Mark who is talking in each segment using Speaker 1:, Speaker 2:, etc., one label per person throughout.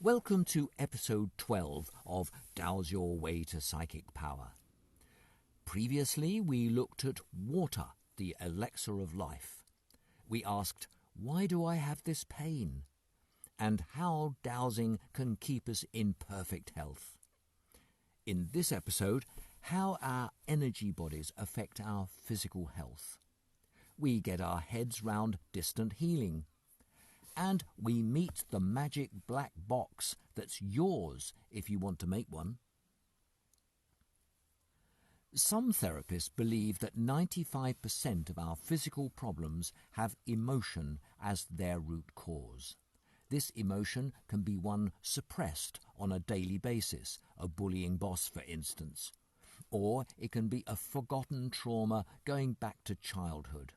Speaker 1: Welcome to episode 12 of Dow's Your Way to Psychic Power. Previously, we looked at water, the elixir of life. We asked, why do I have this pain? And how dowsing can keep us in perfect health. In this episode, how our energy bodies affect our physical health. We get our heads round distant healing. And we meet the magic black box that's yours if you want to make one. Some therapists believe that 95% of our physical problems have emotion as their root cause. This emotion can be one suppressed on a daily basis, a bullying boss for instance, or it can be a forgotten trauma going back to childhood.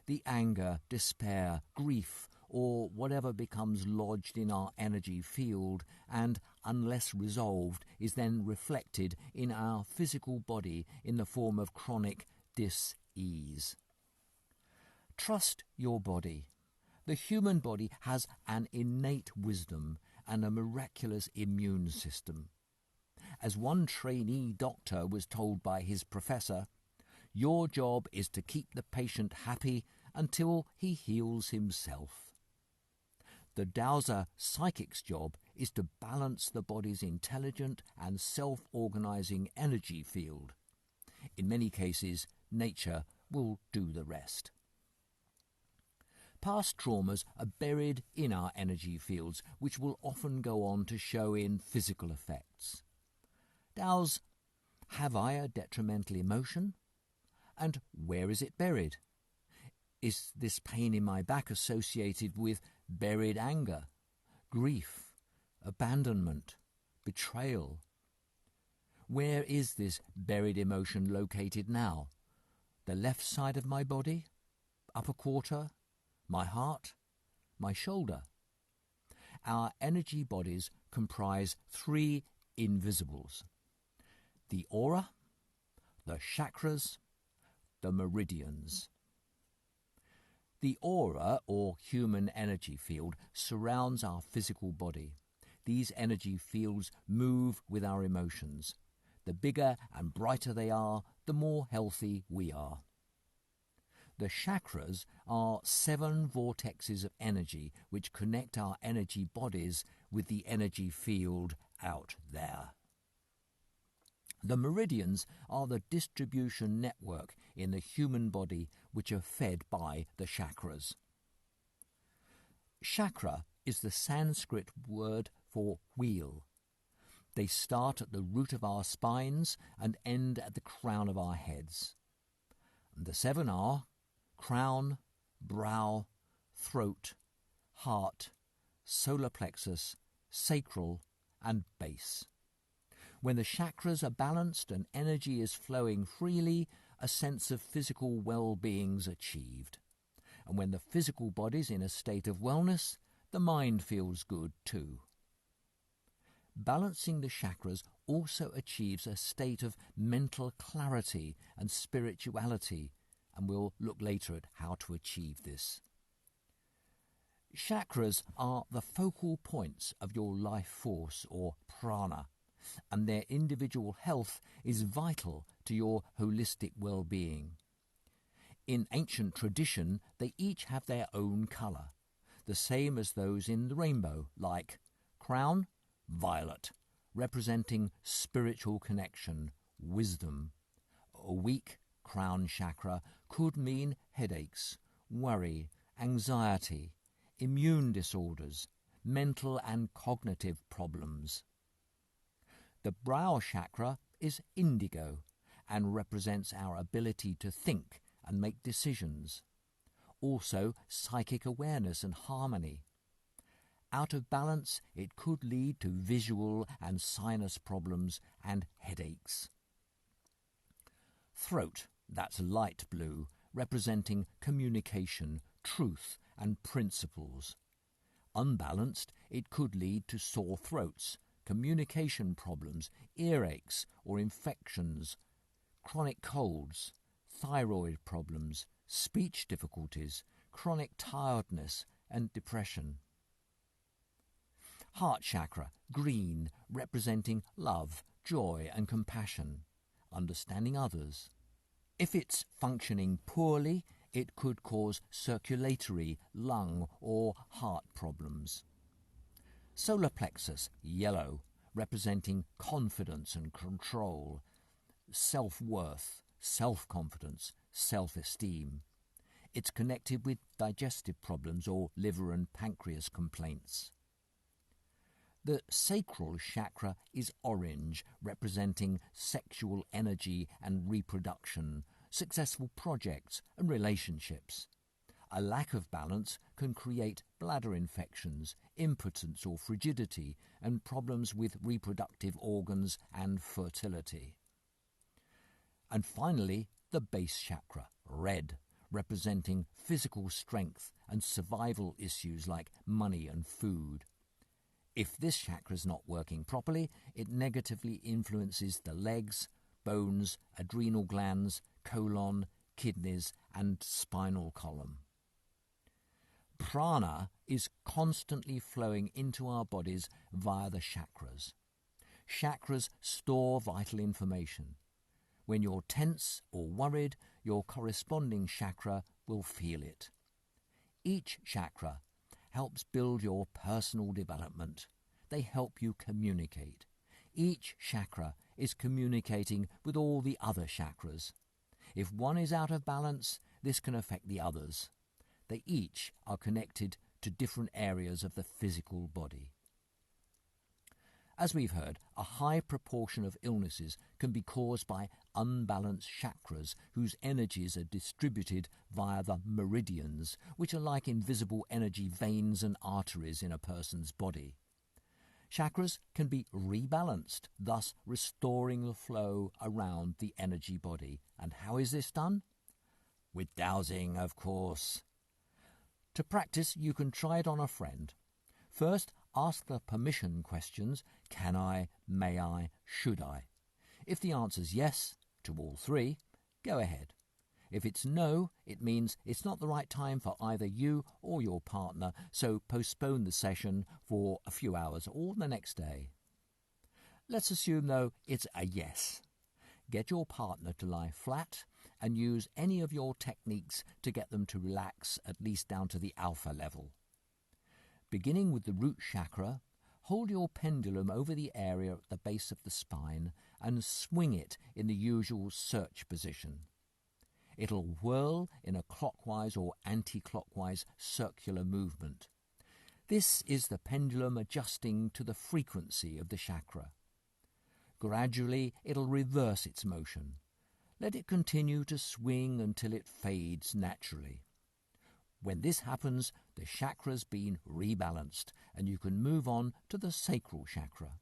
Speaker 1: The anger, despair, grief, or whatever becomes lodged in our energy field and, unless resolved, is then reflected in our physical body in the form of chronic dis-ease. Trust your body. The human body has an innate wisdom and a miraculous immune system. As one trainee doctor was told by his professor, your job is to keep the patient happy until he heals himself. The Dowser psychic's job is to balance the body's intelligent and self-organizing energy field. In many cases, nature will do the rest. Past traumas are buried in our energy fields, which will often go on to show in physical effects. Dows, have I a detrimental emotion? And where is it buried? Is this pain in my back associated with buried anger, grief, abandonment, betrayal? Where is this buried emotion located now? The left side of my body? Upper quarter? My heart? My shoulder? Our energy bodies comprise three invisibles: the aura, the chakras, the meridians. The aura, or human energy field, surrounds our physical body. These energy fields move with our emotions. The bigger and brighter they are, the more healthy we are. The chakras are 7 vortexes of energy which connect our energy bodies with the energy field out there. The meridians are the distribution network in the human body which are fed by the chakras. Chakra is the Sanskrit word for wheel. They start at the root of our spines and end at the crown of our heads. The 7 are crown, brow, throat, heart, solar plexus, sacral, and base. When the chakras are balanced and energy is flowing freely, a sense of physical well-being is achieved. And when the physical body's in a state of wellness, the mind feels good too. Balancing the chakras also achieves a state of mental clarity and spirituality, and we'll look later at how to achieve this. Chakras are the focal points of your life force, or prana, and their individual health is vital to your holistic well-being. In ancient tradition, they each have their own colour, the same as those in the rainbow, like crown, violet, representing spiritual connection, wisdom. A weak crown chakra could mean headaches, worry, anxiety, immune disorders, mental and cognitive problems. The brow chakra is indigo and represents our ability to think and make decisions. Also, psychic awareness and harmony. Out of balance, it could lead to visual and sinus problems and headaches. Throat, that's light blue, representing communication, truth, and principles. Unbalanced, it could lead to sore throats, communication problems, earaches or infections, chronic colds, thyroid problems, speech difficulties, chronic tiredness, and depression. Heart chakra, green, representing love, joy and compassion, understanding others. If it's functioning poorly, it could cause circulatory, lung or heart problems. Solar plexus, yellow, representing confidence and control, self-worth, self-confidence, self-esteem. It's connected with digestive problems or liver and pancreas complaints. The sacral chakra is orange, representing sexual energy and reproduction, successful projects and relationships. A lack of balance can create bladder infections, impotence or frigidity, and problems with reproductive organs and fertility. And finally, the base chakra, red, representing physical strength and survival issues like money and food. If this chakra is not working properly, it negatively influences the legs, bones, adrenal glands, colon, kidneys, and spinal column. Prana is constantly flowing into our bodies via the chakras. Chakras store vital information. When you're tense or worried, your corresponding chakra will feel it. Each chakra helps build your personal development. They help you communicate. Each chakra is communicating with all the other chakras. If one is out of balance, this can affect the others. They each are connected to different areas of the physical body. As we've heard, a high proportion of illnesses can be caused by unbalanced chakras whose energies are distributed via the meridians, which are like invisible energy veins and arteries in a person's body. Chakras can be rebalanced, thus restoring the flow around the energy body. And how is this done? With dowsing, of course. To practice, you can try it on a friend. First, ask the permission questions, can I, may I, should I? If the answer's yes to all three, go ahead. If it's no, it means it's not the right time for either you or your partner, so postpone the session for a few hours or the next day. Let's assume, though, it's a yes. Get your partner to lie flat and use any of your techniques to get them to relax, at least down to the alpha level. Beginning with the root chakra, hold your pendulum over the area at the base of the spine and swing it in the usual search position. It'll whirl in a clockwise or anti-clockwise circular movement. This is the pendulum adjusting to the frequency of the chakra. Gradually, it'll reverse its motion. Let it continue to swing until it fades naturally. When this happens, the chakra's been rebalanced and you can move on to the sacral chakra.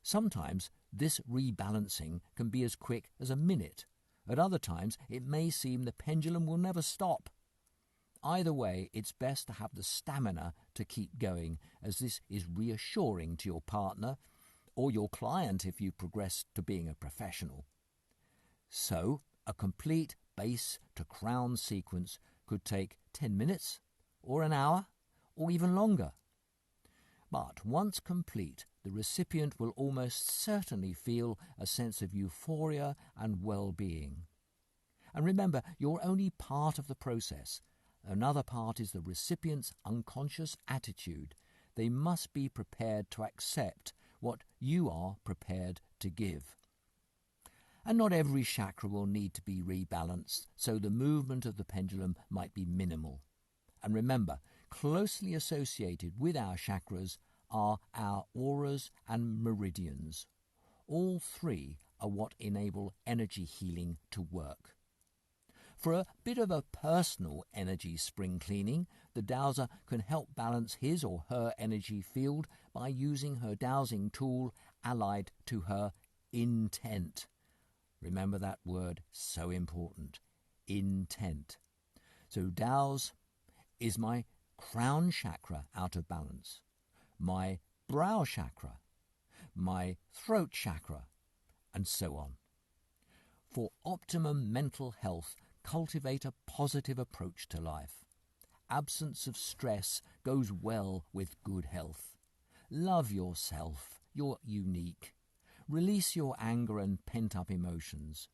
Speaker 1: Sometimes this rebalancing can be as quick as a minute. At other times, it may seem the pendulum will never stop. Either way, it's best to have the stamina to keep going, as this is reassuring to your partner or your client if you progress to being a professional. So, a complete base to crown sequence could take 10 minutes, or an hour, or even longer. But once complete, the recipient will almost certainly feel a sense of euphoria and well-being. And remember, you're only part of the process. Another part is the recipient's unconscious attitude. They must be prepared to accept what you are prepared to give. And not every chakra will need to be rebalanced, so the movement of the pendulum might be minimal. And remember, closely associated with our chakras are our auras and meridians. All three are what enable energy healing to work. For a bit of a personal energy spring cleaning, the dowser can help balance his or her energy field by using her dowsing tool allied to her intent. Remember that word, so important. Intent. So douse is my crown chakra out of balance, my brow chakra, my throat chakra, and so on. For optimum mental health, cultivate a positive approach to life. Absence of stress goes well with good health. Love yourself. You're unique. Release your anger and pent-up emotions.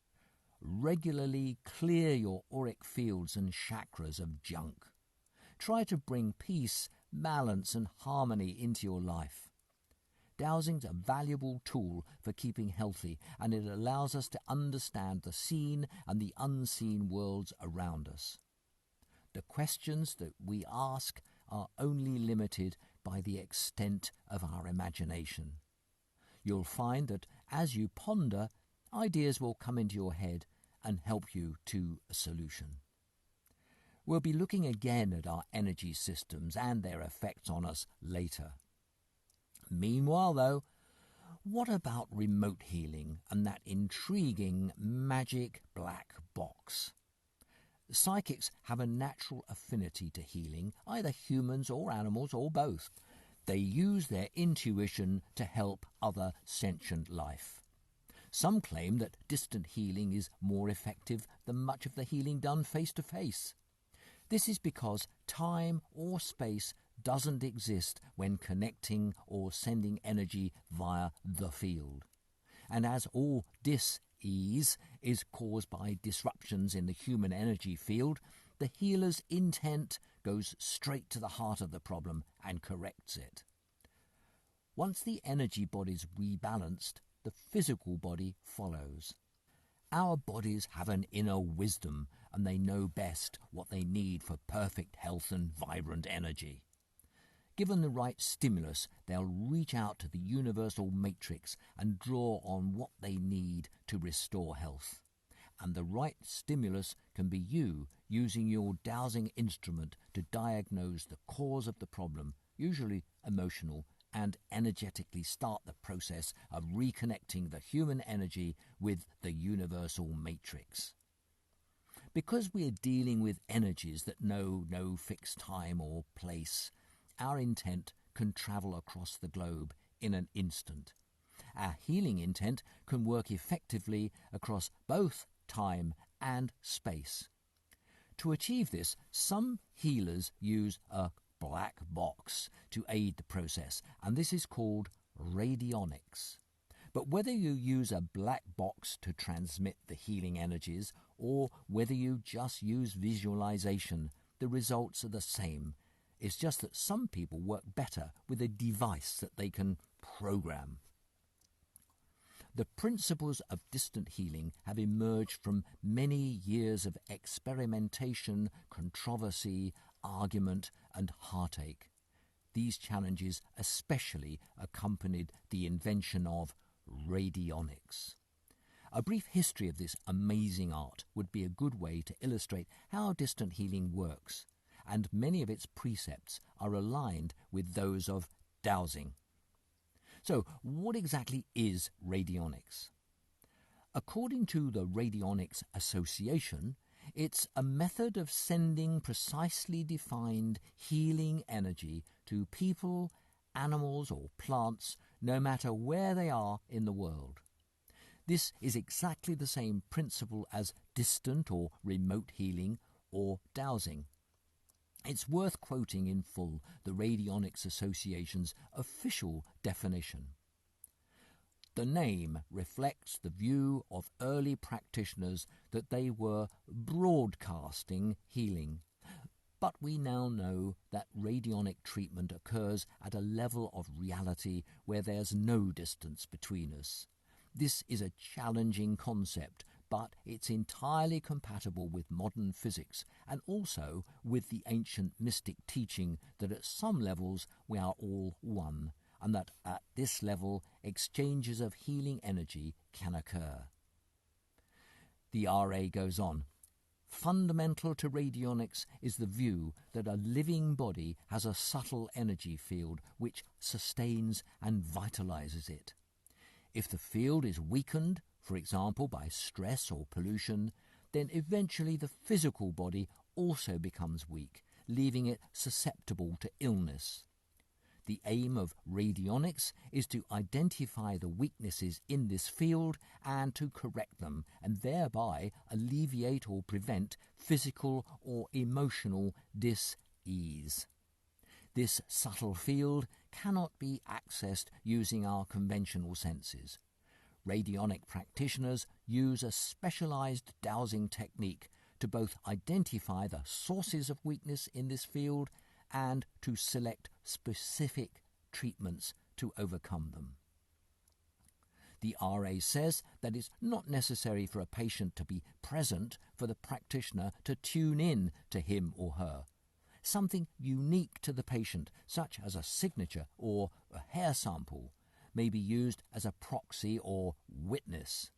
Speaker 1: Regularly clear your auric fields and chakras of junk. Try to bring peace, balance and harmony into your life. Dowsing's a valuable tool for keeping healthy, and it allows us to understand the seen and the unseen worlds around us. The questions that we ask are only limited by the extent of our imagination. You'll find that as you ponder, ideas will come into your head and help you to a solution. We'll be looking again at our energy systems and their effects on us later. Meanwhile, though, what about remote healing and that intriguing magic black box? Psychics have a natural affinity to healing, either humans or animals or both. They use their intuition to help other sentient life. Some claim that distant healing is more effective than much of the healing done face to face. This is because time or space doesn't exist when connecting or sending energy via the field. And as all dis-ease is caused by disruptions in the human energy field, the healer's intent goes straight to the heart of the problem and corrects it. Once the energy body's rebalanced, the physical body follows. Our bodies have an inner wisdom, and they know best what they need for perfect health and vibrant energy. Given the right stimulus, they'll reach out to the universal matrix and draw on what they need to restore health. And the right stimulus can be you using your dowsing instrument to diagnose the cause of the problem, usually emotional, and energetically start the process of reconnecting the human energy with the universal matrix. Because we're dealing with energies that know no fixed time or place, our intent can travel across the globe in an instant. Our healing intent can work effectively across both time and space. To achieve this, some healers use a black box to aid the process, and this is called radionics. But whether you use a black box to transmit the healing energies or whether you just use visualization, the results are the same. It's just that some people work better with a device that they can program. The principles of distant healing have emerged from many years of experimentation, controversy, argument, and heartache. These challenges especially accompanied the invention of radionics. A brief history of this amazing art would be a good way to illustrate how distant healing works, and many of its precepts are aligned with those of dowsing. So, what exactly is radionics? According to the Radionics Association, it's a method of sending precisely defined healing energy to people, animals or plants, no matter where they are in the world. This is exactly the same principle as distant or remote healing or dowsing. It's worth quoting in full the Radionics Association's official definition. The name reflects the view of early practitioners that they were broadcasting healing. But we now know that radionic treatment occurs at a level of reality where there's no distance between us. This is a challenging concept, but it's entirely compatible with modern physics and also with the ancient mystic teaching that at some levels we are all one, and that at this level exchanges of healing energy can occur. The RA goes on. Fundamental to radionics is the view that a living body has a subtle energy field which sustains and vitalizes it. If the field is weakened, for example by stress or pollution, then eventually the physical body also becomes weak, leaving it susceptible to illness. The aim of radionics is to identify the weaknesses in this field and to correct them, and thereby alleviate or prevent physical or emotional dis-ease. This subtle field cannot be accessed using our conventional senses. Radionic practitioners use a specialized dowsing technique to both identify the sources of weakness in this field and to select specific treatments to overcome them. The RA says that it's not necessary for a patient to be present for the practitioner to tune in to him or her. Something unique to the patient, such as a signature or a hair sample, may be used as a proxy or witness.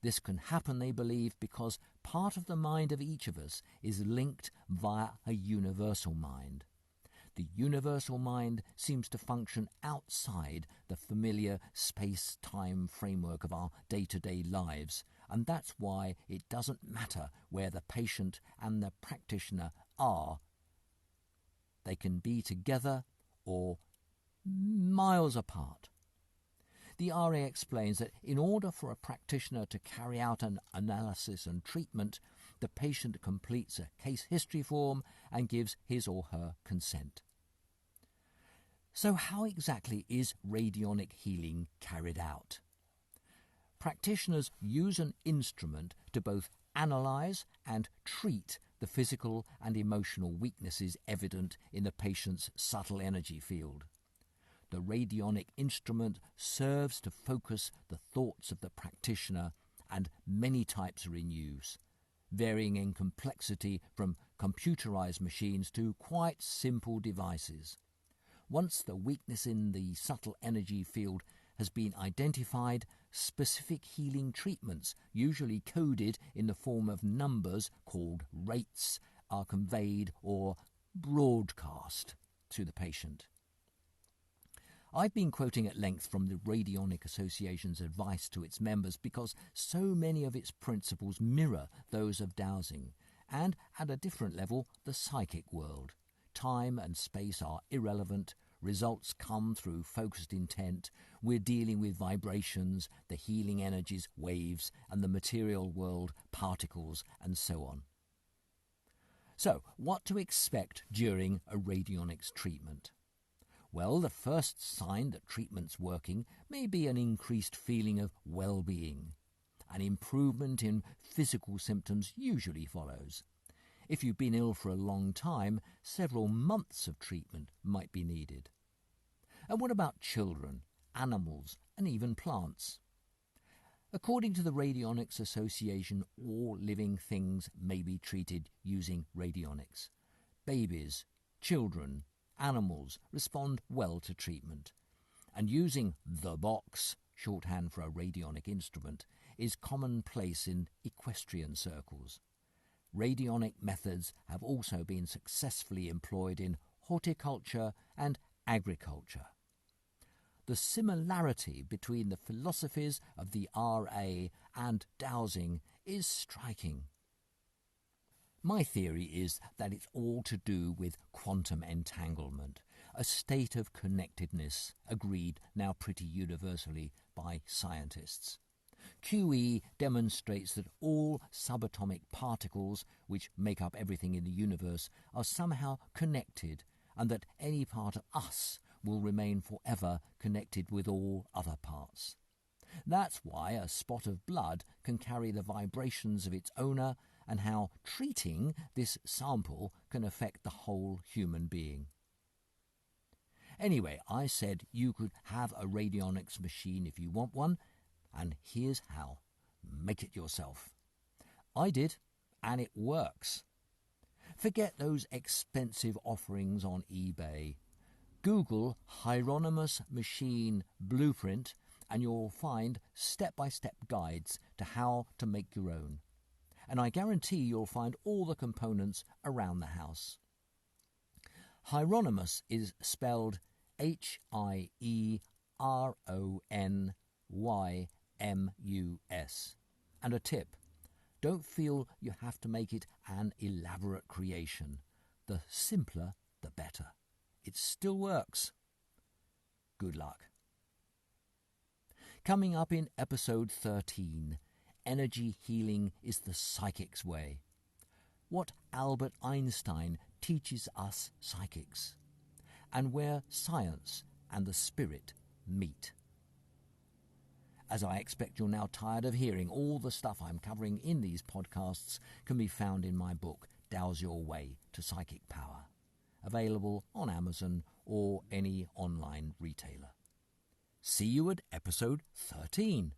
Speaker 1: This can happen, they believe, because part of the mind of each of us is linked via a universal mind. The universal mind seems to function outside the familiar space-time framework of our day-to-day lives, and that's why it doesn't matter where the patient and the practitioner are. They can be together or miles apart. The RA explains that in order for a practitioner to carry out an analysis and treatment, the patient completes a case history form and gives his or her consent. So how exactly is radionic healing carried out? Practitioners use an instrument to both analyze and treat the physical and emotional weaknesses evident in the patient's subtle energy field. The radionic instrument serves to focus the thoughts of the practitioner, and many types are in use, varying in complexity from computerized machines to quite simple devices. Once the weakness in the subtle energy field has been identified, specific healing treatments, usually coded in the form of numbers called rates, are conveyed or broadcast to the patient. I've been quoting at length from the Radionic Association's advice to its members because so many of its principles mirror those of dowsing, and at a different level, the psychic world. Time and space are irrelevant. Results come through focused intent. We're dealing with vibrations, the healing energies, waves, and the material world, particles, and so on. So, what to expect during a radionics treatment? Well, the first sign that treatment's working may be an increased feeling of well-being. An improvement in physical symptoms usually follows. If you've been ill for a long time, several months of treatment might be needed. And what about children, animals, and even plants? According to the Radionics Association, all living things may be treated using radionics. Babies, children, animals respond well to treatment. And using the box, shorthand for a radionic instrument, is commonplace in equestrian circles. Radionic methods have also been successfully employed in horticulture and agriculture. The similarity between the philosophies of the RA and dowsing is striking. My theory is that it's all to do with quantum entanglement, a state of connectedness agreed now pretty universally by scientists. QE demonstrates that all subatomic particles, which make up everything in the universe, are somehow connected, and that any part of us will remain forever connected with all other parts. That's why a spot of blood can carry the vibrations of its owner, and how treating this sample can affect the whole human being. Anyway, I said you could have a radionics machine if you want one, and here's how. Make it yourself. I did, and it works. Forget those expensive offerings on eBay. Google Hieronymus Machine Blueprint and you'll find step-by-step guides to how to make your own. And I guarantee you'll find all the components around the house. Hieronymus is spelled Hieronymous. And a tip, don't feel you have to make it an elaborate creation. The simpler, the better. It still works. Good luck. Coming up in episode 13, Energy Healing is the Psychic's Way. What Albert Einstein teaches us psychics. and where science and the spirit meet. As I expect you're now tired of hearing, all the stuff I'm covering in these podcasts can be found in my book, Tao's Your Way to Psychic Power, available on Amazon or any online retailer. See you at episode 13.